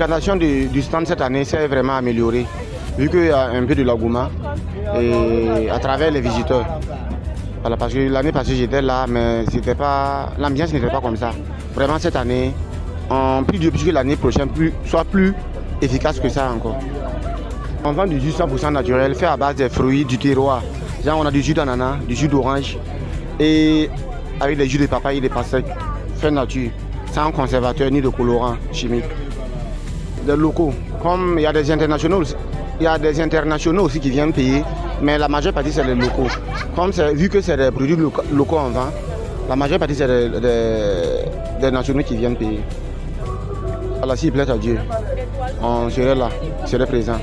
fréquentation du stand cette année s'est vraiment améliorée, vu qu'il y a un peu de l'engouement et à travers les visiteurs. Voilà, parce que l'année passée j'étais là, mais l'ambiance n'était pas comme ça. Vraiment cette année, puisque l'année prochaine soit plus efficace que ça encore. On vend du jus 100% naturel, fait à base des fruits du terroir. Genre on a du jus d'ananas, du jus d'orange et avec des jus de papaye et des pastèques, fait nature, sans conservateur ni de colorant chimique. Des locaux, comme il y a des internationaux, aussi qui viennent payer, mais la majeure partie c'est les locaux. Vu que c'est des produits locaux en vente, la majeure partie c'est des nationaux qui viennent payer. Alors s'il plaît à Dieu, on serait là, on serait présent.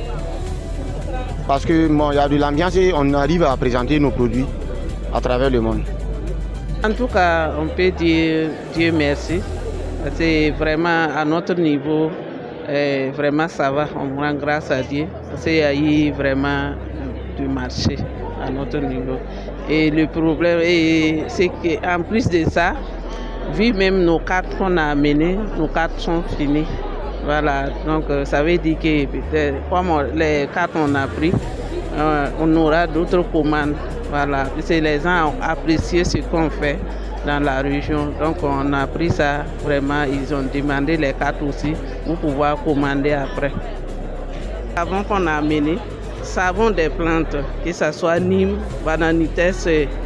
Parce que il y a de l'ambiance et on arrive à présenter nos produits à travers le monde. En tout cas, on peut dire Dieu merci. C'est vraiment à notre niveau, vraiment ça va, on rend grâce à Dieu. Parce qu'il y a eu vraiment du marché à notre niveau. Et le problème, c'est qu'en plus de ça, vu même nos cartes qu'on a amenées, nos cartes sont finies. Voilà, donc ça veut dire que comme les cartes qu'on a pris, on aura d'autres commandes. Voilà, c'est les gens ont apprécié ce qu'on fait dans la région. Donc on a pris ça, vraiment, ils ont demandé les cartes aussi pour pouvoir commander après. Le savon qu'on a amené, savon des plantes, que ce soit Nîmes, bananites,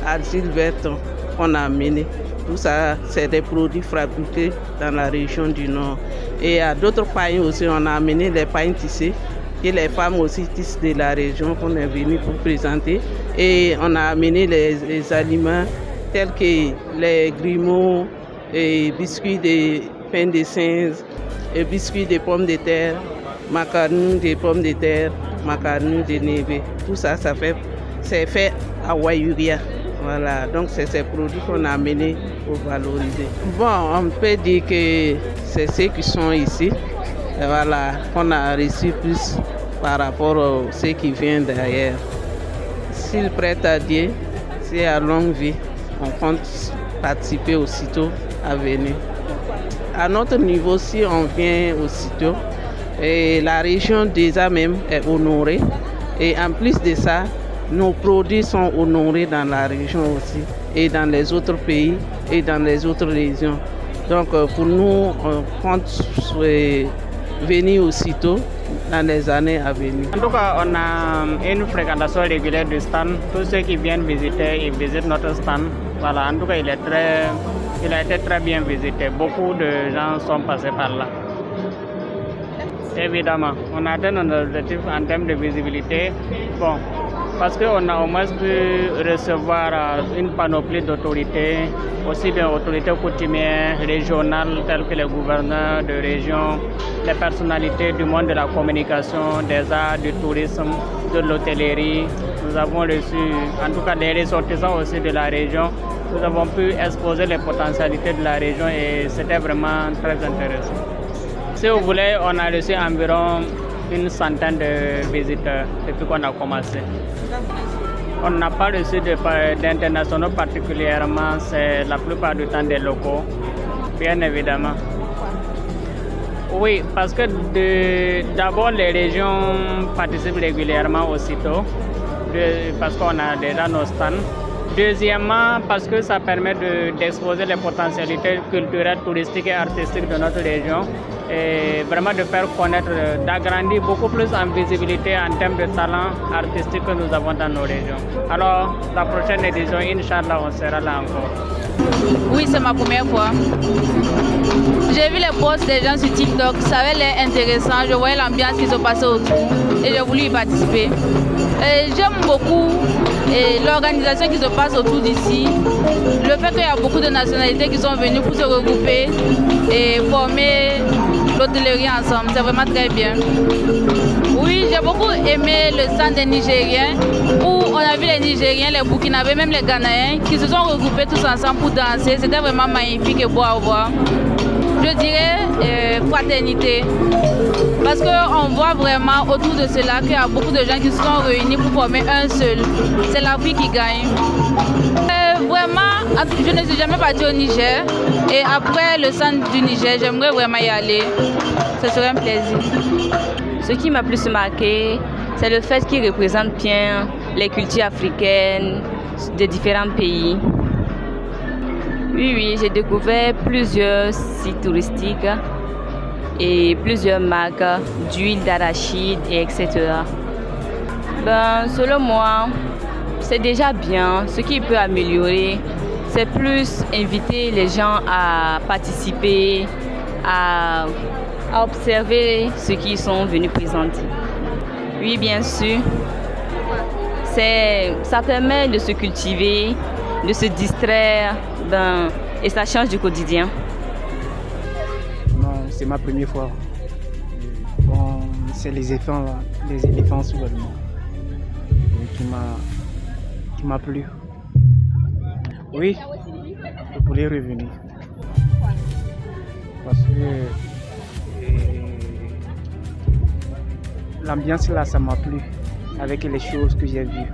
argile verte qu'on a amené. Tout ça, c'est des produits fabriqués dans la région du Nord. Et à d'autres pailles aussi, on a amené les pailles tissées, que les femmes aussi tissent de la région qu'on est venu pour présenter. Et on a amené les aliments tels que les grumeaux, et biscuits de pain de singe, et biscuits de pommes de terre, macarons de pommes de terre, macarons de neve. Tout ça, c'est fait à Wayuria. Voilà, donc c'est ces produits qu'on a amenés pour valoriser. Bon, on peut dire que c'est ceux qui sont ici, voilà, qu'on a reçu plus par rapport à ceux qui viennent derrière. S'ils prêtent à Dieu, c'est à longue vie, on compte participer aussitôt à venir. À notre niveau, si on vient aussitôt, et la région déjà même est honorée, et en plus de ça, nos produits sont honorés dans la région aussi et dans les autres pays et dans les autres régions. Donc pour nous, on compte venir aussitôt dans les années à venir. En tout cas, on a une fréquentation régulière du stand. Tous ceux qui viennent visiter, ils visitent notre stand. Voilà, en tout cas, il a été très bien visité. Beaucoup de gens sont passés par là. Évidemment, on a atteint nos objectifs en termes de visibilité. Bon, parce qu'on a au moins pu recevoir une panoplie d'autorités, aussi bien autorités coutumières, régionales, telles que les gouverneurs de région, les personnalités du monde de la communication, des arts, du tourisme, de l'hôtellerie. Nous avons reçu, en tout cas des ressortissants aussi de la région. Nous avons pu exposer les potentialités de la région et c'était vraiment très intéressant. Si vous voulez, on a reçu environ une centaine de visiteurs depuis qu'on a commencé. On n'a pas reçu d'internationaux particulièrement, c'est la plupart du temps des locaux, bien évidemment. Oui, parce que d'abord les régions participent régulièrement aussitôt, parce qu'on a déjà nos stands. Deuxièmement, parce que ça permet d'exposer les potentialités culturelles, touristiques et artistiques de notre région et vraiment de faire connaître, d'agrandir beaucoup plus en visibilité en termes de talents artistiques que nous avons dans nos régions. Alors, la prochaine édition, Inch'Allah, on sera là encore. Oui, c'est ma première fois. J'ai vu les posts des gens sur TikTok, ça avait l'air intéressant, je voyais l'ambiance qui se passait autour et j'ai voulu y participer. J'aime beaucoup l'organisation qui se passe autour d'ici, le fait qu'il y a beaucoup de nationalités qui sont venues pour se regrouper et former l'hôtellerie ensemble, c'est vraiment très bien. Oui, j'ai beaucoup aimé le stand des Nigériens où on a vu les Nigériens, les Burkinabés, même les Ghanéens qui se sont regroupés tous ensemble pour danser. C'était vraiment magnifique et beau à voir. Je dirais fraternité. Parce qu'on voit vraiment autour de cela qu'il y a beaucoup de gens qui se sont réunis pour former un seul. C'est l'Afrique qui gagne. Vraiment, je ne suis jamais partie au Niger. Et après le centre du Niger, j'aimerais vraiment y aller. Ce serait un plaisir. Ce qui m'a plus marqué, c'est le fait qu'il représente bien les cultures africaines de différents pays. Oui, j'ai découvert plusieurs sites touristiques et plusieurs marques d'huile d'arachide, etc. Selon moi, c'est déjà bien. Ce qui peut améliorer, c'est plus inviter les gens à participer, à observer ce qu'ils sont venus présenter. Oui, bien sûr. Ça permet de se cultiver, de se distraire et ça change du quotidien. Non, c'est ma première fois. Bon, c'est les éléphants seulement qui m'a plu. Oui, je voulais revenir. Parce que l'ambiance là, ça m'a plu avec les choses que j'ai vues.